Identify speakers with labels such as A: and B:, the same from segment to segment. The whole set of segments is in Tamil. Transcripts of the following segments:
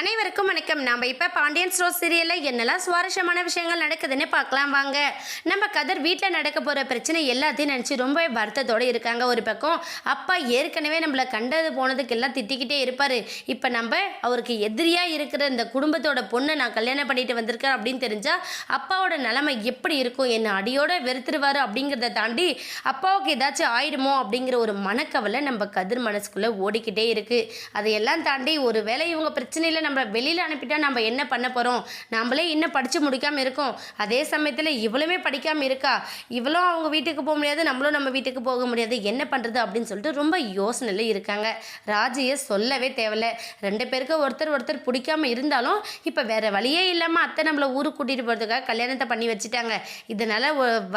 A: அனைவருக்கும் வணக்கம். நம்ம இப்போ பாண்டியன் ஸ்டோர் சீரியலில் என்னெல்லாம் சுவாரஸ்யமான விஷயங்கள் நடக்குதுன்னு பார்க்கலாம் வாங்க. நம்ம கதிர் வீட்டில் நடக்க போகிற பிரச்சனை எல்லாத்தையும் நினச்சி ரொம்ப வருத்தத்தோடு இருக்காங்க. ஒரு பக்கம் அப்பா ஏற்கனவே நம்மளை கண்டது போனதுக்கு எல்லாம் திட்டிக்கிட்டே இருப்பார். இப்போ நம்ம அவருக்கு எதிரியாக இருக்கிற இந்த குடும்பத்தோட பொண்ணை நான் கல்யாணம் பண்ணிட்டு வந்திருக்கேன் அப்படின்னு தெரிஞ்சால் அப்பாவோட நிலைமை எப்படி இருக்கும், என்னை அடியோடு வெறுத்துருவார் அப்படிங்கிறத தாண்டி அப்பாவுக்கு ஏதாச்சும் ஆயிடுமோ அப்படிங்கிற ஒரு மனக்கவலை நம்ம கதிர் மனசுக்குள்ளே ஓடிக்கிட்டே இருக்குது. அதையெல்லாம் தாண்டி ஒரு வேளை இவங்க பிரச்சனையில் நம்ம வெளியில் அனுப்பிட்டா நம்ம என்ன பண்ண போகிறோம், நம்மளே இன்னும் படித்து முடிக்காமல் இருக்கோம், அதே சமயத்தில் இவ்வளவுமே படிக்காமல் இருக்கா, இவ்வளோ அவங்க வீட்டுக்கு போக முடியாது, நம்மளும் நம்ம வீட்டுக்கு போக முடியாது, என்ன பண்ணுறது அப்படின்னு சொல்லிட்டு ரொம்ப யோசனையில் இருக்காங்க. ராஜியை சொல்லவே தேவையில்லை. ரெண்டு பேருக்கு ஒருத்தர் ஒருத்தர் பிடிக்காமல் இருந்தாலும் இப்போ வேறு வழியே இல்லாமல் அத்தை நம்மளை ஊருக்கு கூட்டிகிட்டு போகிறதுக்காக கல்யாணத்தை பண்ணி வச்சுட்டாங்க. இதனால்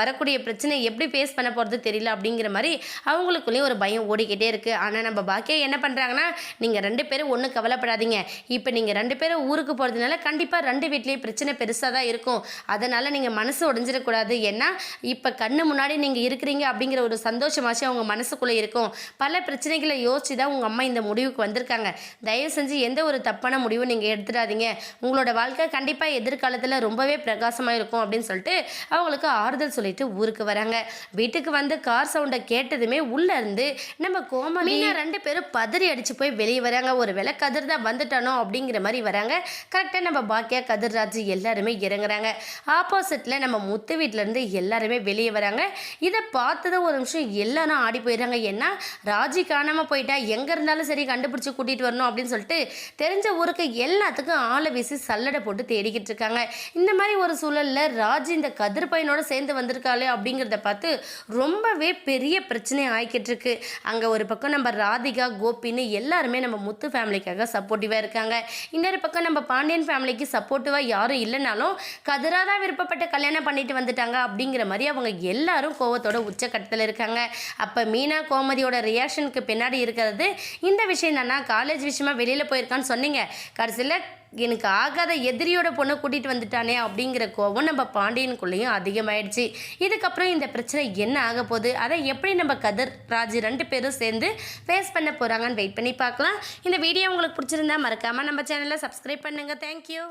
A: வரக்கூடிய பிரச்சனை எப்படி ஃபேஸ் பண்ண போகிறது தெரியல அப்படிங்கிற மாதிரி அவங்களுக்குள்ளேயும் ஒரு பயம் ஓடிக்கிட்டே இருக்குது. ஆனால் நம்ம பாக்கியா என்ன பண்ணுறாங்கன்னா, நீங்கள் ரெண்டு பேரும் ஒன்றும் கவலைப்படாதீங்க, இப்போ நீங்கள் ரெண்டு பேரும் ஊருக்கு போகிறதுனால கண்டிப்பாக ரெண்டு வீட்லேயும் பிரச்சனை பெருசாக தான் இருக்கும், அதனால் நீங்கள் மனசு உடஞ்சிடக்கூடாது. ஏன்னா இப்போ கண்ணு முன்னாடி நீங்கள் இருக்கிறீங்க அப்படிங்கிற ஒரு சந்தோஷமாச்சு அவங்க மனசுக்குள்ளே இருக்கும். பல பிரச்சனைகளை யோசிச்சு தான் உங்கள் அம்மா இந்த முடிவுக்கு வந்திருக்காங்க. தயவு செஞ்சு எந்த ஒரு தப்பான முடிவும் நீங்கள் எடுத்துடாதீங்க, உங்களோட வாழ்க்கை கண்டிப்பாக எதிர்காலத்தில் ரொம்பவே பிரகாசமாக இருக்கும் அப்படின்னு சொல்லிட்டு அவங்களுக்கு ஆறுதல் சொல்லிட்டு ஊருக்கு வராங்க. வீட்டுக்கு வந்து கார் சவுண்டை கேட்டதுமே உள்ளே இருந்து நம்ம கோமலி ரெண்டு பேரும் பதறி அடித்து போய் வெளியே வராங்க. ஒரு வேளை கதிர் தான் வந்துட்டானோ அப்படிங்கிற மாதிரி வராங்க. கரெக்டாக நம்ம பாக்கியா கதிர்ராஜ் எல்லாருமே இறங்குறாங்க. ஆப்போசிட்டில் நம்ம முத்து வீட்டிலேருந்து எல்லாருமே வெளியே வராங்க. இதை பார்த்ததும் ஒரு நிமிஷம் எல்லாரும் ஆடி போயிடுறாங்க. ஏன்னா ராஜி காணாமல் போயிட்டா, எங்கே இருந்தாலும் சரி கண்டுபிடிச்சி கூட்டிகிட்டு வரணும் அப்படின்னு சொல்லிட்டு தெரிஞ்ச ஊருக்கு எல்லாத்துக்கும் ஆளை வீசி சல்லடை போட்டு தேடிக்கிட்டு இருக்காங்க. இந்த மாதிரி ஒரு சூழலில் ராஜி இந்த கதிர் பையனோட சேர்ந்து வந்திருக்காளே அப்படிங்கிறத பார்த்து ரொம்பவே பெரிய பிரச்சனை ஆகிக்கிட்டு இருக்கு. அங்கே ஒரு பக்கம் நம்ம ராதிகா கோபின்னு எல்லாருமே நம்ம முத்து ஃபேமிலிக்காக சப்போர்ட்டிவாக இருக்காங்க. இன்னொரு பக்கம் நம்ம பாண்டியன் ஃபேமிலிக்கு சப்போர்ட்டிவாக யாரும் இல்லைனாலும் கதிராக தான் விருப்பப்பட்டு கல்யாணம் பண்ணிட்டு வந்துட்டாங்க அப்படிங்கிற மாதிரி அவங்க எல்லாரும் கோவத்தோட உச்சக்கட்டத்தில் இருக்காங்க. அப்போ மீனா கோமதியோட ரியாக்ஷனுக்கு பின்னாடி இருக்கிறது இந்த விஷயம் தானா, காலேஜ் விஷயமா வெளியில் போயிருக்கான்னு சொன்னீங்க, கடைசியில் எனக்கு ஆகாத எதிரியோட பொண்ணை கூட்டிகிட்டு வந்துட்டானே அப்படிங்கிற கோவம் நம்ம பாண்டியனுக்குள்ளேயும் அதிகமாயிடுச்சு. இதுக்கப்புறம் இந்த பிரச்சனை என்ன ஆக போகுது, அதை எப்படி நம்ம கதிர் ராஜ் ரெண்டு பேரும் சேர்ந்து ஃபேஸ் பண்ண போகிறாங்கன்னு வெயிட் பண்ணி பார்க்கலாம். இந்த வீடியோ உங்களுக்கு பிடிச்சிருந்தா மறக்காமல் நம்ம சேனலை சப்ஸ்கிரைப் பண்ணுங்கள். தேங்க்யூ.